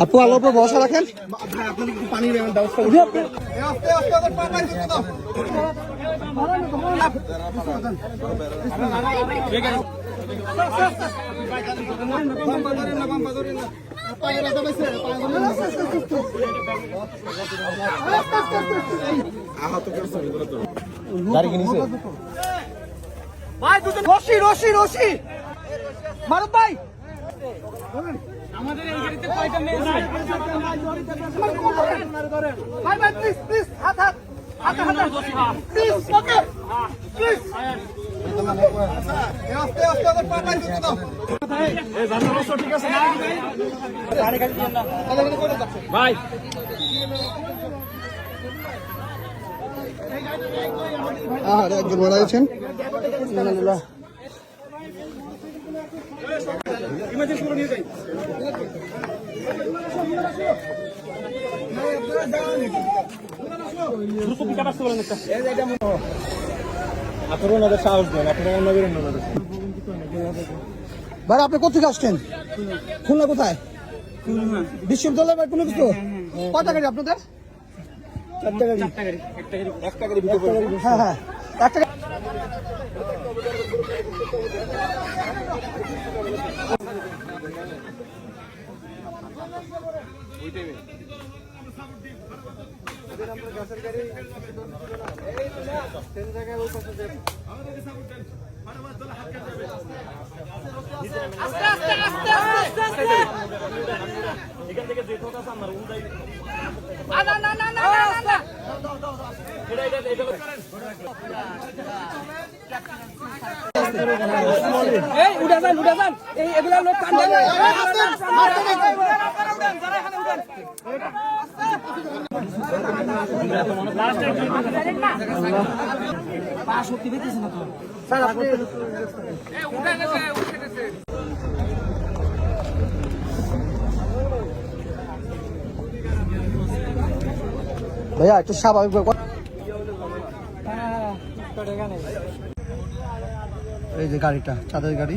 আপু আলোর উপর ভরসা রাখেন। পানির ব্যবস্থা রশি রশি রশি মারুফ ভাই আমাদের এই গাড়িতে কয়টা মেয়ে আছে? ভাই ভাই প্লিজ প্লিজ হাত হাত হাত হাত প্লিজ ওকে প্লিজ আস্তে আস্তে ওদের পা পাই দিতে দাও এই জানো ঠিক আছে না গাড়ি গাড়ি না ভাই আরে একজন বড় আছেন আলহামদুলিল্লাহ ইমার্জেন্সি করে নিয়ে যাই ভাই আপনি কোথেকে আসছেন? খুলনা কোথায়? বিশ্ববিদ্যালয় বা কোনো কিছু? কয়টা গাড়ি আপনাদের? চারটা গাড়ি। একটা গাড়ি হ্যাঁ হ্যাঁ একটা গাড়ি। এগুলা লোক শক্তি পেতেছে না তো স্যার আপনি ভাইয়া একটু স্বাভাবিক এই যে গাড়িটা চাঁদের গাড়ি